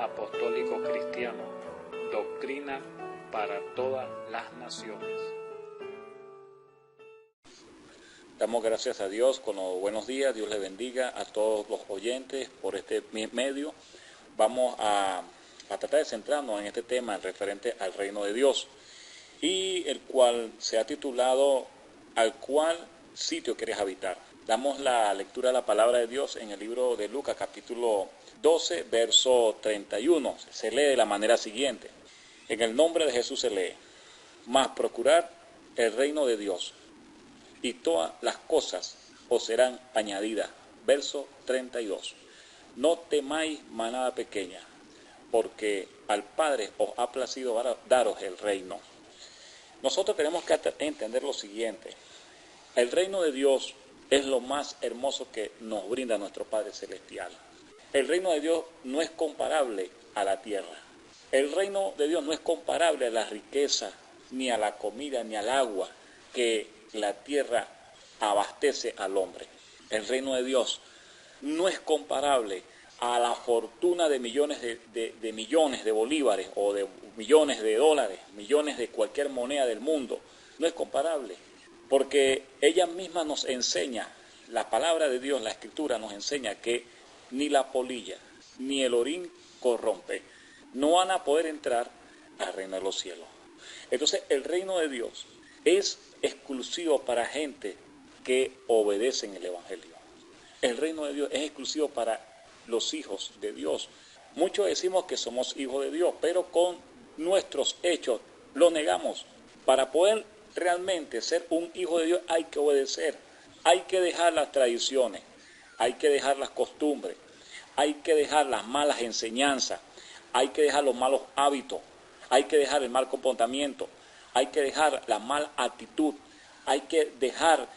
Apostólico Cristiano, doctrina para todas las naciones. Damos gracias a Dios con los buenos días. Dios le bendiga a todos los oyentes por este medio. Vamos a tratar de centrarnos en este tema referente al reino de Dios, y el cual se ha titulado ¿Al cual sitio quieres habitar? Damos la lectura de la palabra de Dios en el libro de Lucas, capítulo 12, verso 31. Se lee de la manera siguiente: en el nombre de Jesús se lee: mas procurad el reino de Dios, y todas las cosas os serán añadidas. Verso 32. No temáis manada pequeña, porque al Padre os ha placido daros el reino. Nosotros tenemos que entender lo siguiente: el reino de Dios es lo más hermoso que nos brinda nuestro Padre Celestial. El reino de Dios no es comparable a la tierra. El reino de Dios no es comparable a la riqueza, ni a la comida, ni al agua que la tierra abastece al hombre. El reino de Dios no es comparable a la fortuna de millones de millones de bolívares, o de millones de dólares, millones de cualquier moneda del mundo. No es comparable, porque ella misma nos enseña, la palabra de Dios, la Escritura nos enseña que ni la polilla ni el orín corrompe, no van a poder entrar al reino de los cielos. Entonces el reino de Dios es exclusivo para gente que obedecen el Evangelio. El reino de Dios es exclusivo para los hijos de Dios. Muchos decimos que somos hijos de Dios, pero con nuestros hechos lo negamos. Para poder realmente ser un hijo de Dios hay que obedecer, hay que dejar las tradiciones, hay que dejar las costumbres, hay que dejar las malas enseñanzas, hay que dejar los malos hábitos, hay que dejar el mal comportamiento, hay que dejar la mala actitud, hay que dejar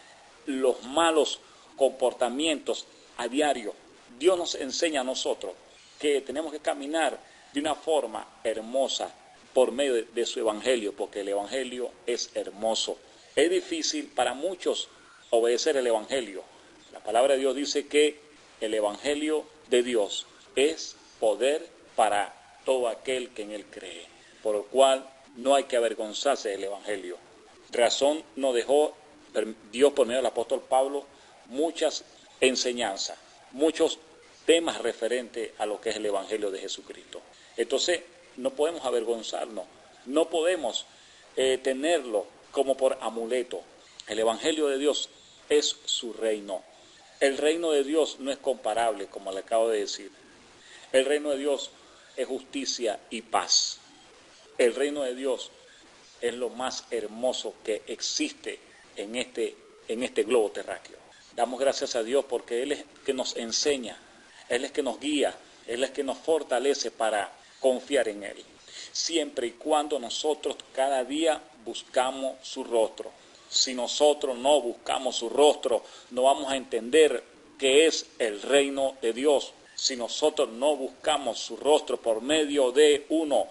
los malos comportamientos a diario. Dios nos enseña a nosotros que tenemos que caminar de una forma hermosa por medio de su evangelio, porque el evangelio es hermoso. Es difícil para muchos obedecer el evangelio. La palabra de Dios dice que el evangelio de Dios es poder para todo aquel que en él cree, por lo cual no hay que avergonzarse del evangelio. Razón nos dejó Dios por medio del apóstol Pablo muchas enseñanzas, muchos temas referentes a lo que es el evangelio de Jesucristo. Entonces no podemos avergonzarnos, no podemos tenerlo como por amuleto. El evangelio de Dios es su reino. El reino de Dios no es comparable, como le acabo de decir. El reino de Dios es justicia y paz. El reino de Dios es lo más hermoso que existe en este globo terráqueo. Damos gracias a Dios porque Él es que nos enseña, Él es que nos guía, Él es que nos fortalece para confiar en Él. Siempre y cuando nosotros cada día buscamos su rostro. Si nosotros no buscamos su rostro, no vamos a entender qué es el reino de Dios. Si nosotros no buscamos su rostro por medio de, uno,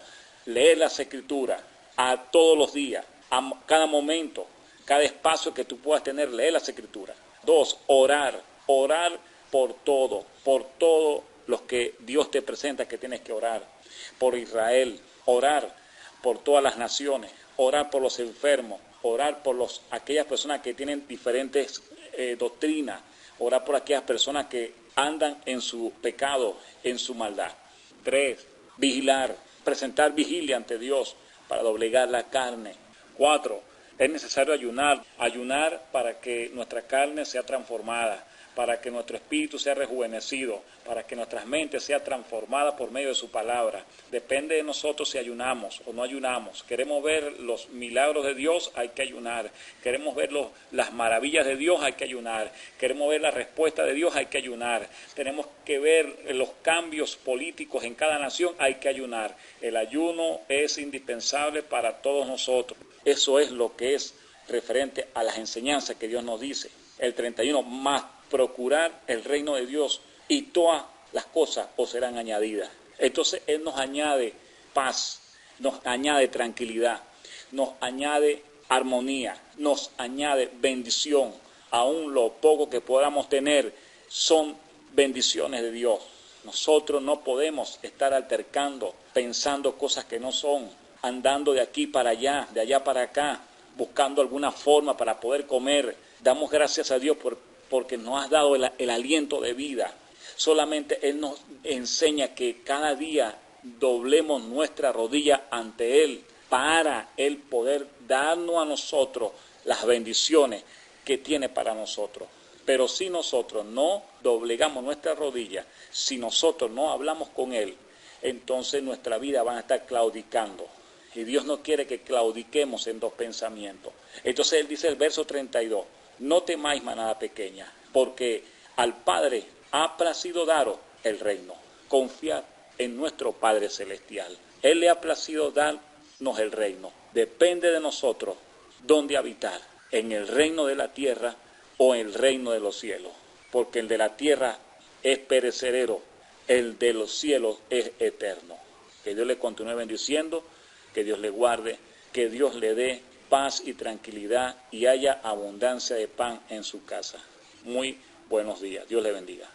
leer las Escrituras a todos los días, a cada momento, cada espacio que tú puedas tener, leer las Escrituras. Dos, orar por todos los que Dios te presenta que tienes que orar. Por Israel, orar por todas las naciones, orar por los enfermos, orar por aquellas personas que tienen diferentes doctrinas, orar por aquellas personas que andan en su pecado, en su maldad. 3, vigilar, presentar vigilia ante Dios para doblegar la carne. 4, es necesario ayunar para que nuestra carne sea transformada, para que nuestro espíritu sea rejuvenecido, para que nuestras mentes sean transformadas por medio de su palabra. Depende de nosotros si ayunamos o no ayunamos. Queremos ver los milagros de Dios, hay que ayunar. Queremos ver las maravillas de Dios, hay que ayunar. Queremos ver la respuesta de Dios, hay que ayunar. Tenemos que ver los cambios políticos en cada nación, hay que ayunar. El ayuno es indispensable para todos nosotros. Eso es lo que es referente a las enseñanzas que Dios nos dice. El 31, más procurar el reino de Dios y todas las cosas os serán añadidas. Entonces Él nos añade paz, nos añade tranquilidad, nos añade armonía, nos añade bendición. Aún lo poco que podamos tener son bendiciones de Dios. Nosotros no podemos estar altercando, pensando cosas que no son, andando de aquí para allá, de allá para acá, buscando alguna forma para poder comer. Damos gracias a Dios porque nos has dado el aliento de vida. Solamente Él nos enseña que cada día doblemos nuestra rodilla ante Él para Él poder darnos a nosotros las bendiciones que tiene para nosotros. Pero si nosotros no doblegamos nuestra rodilla, si nosotros no hablamos con Él, entonces nuestra vida va a estar claudicando. Y Dios no quiere que claudiquemos en dos pensamientos. Entonces Él dice el verso 32, no temáis manada pequeña, porque al Padre ha placido daros el reino. Confiad en nuestro Padre Celestial. Él le ha placido darnos el reino. Depende de nosotros dónde habitar, en el reino de la tierra o en el reino de los cielos. Porque el de la tierra es perecedero, el de los cielos es eterno. Que Dios le continúe bendiciendo, que Dios le guarde, que Dios le dé paz y tranquilidad y haya abundancia de pan en su casa. Muy buenos días. Dios le bendiga.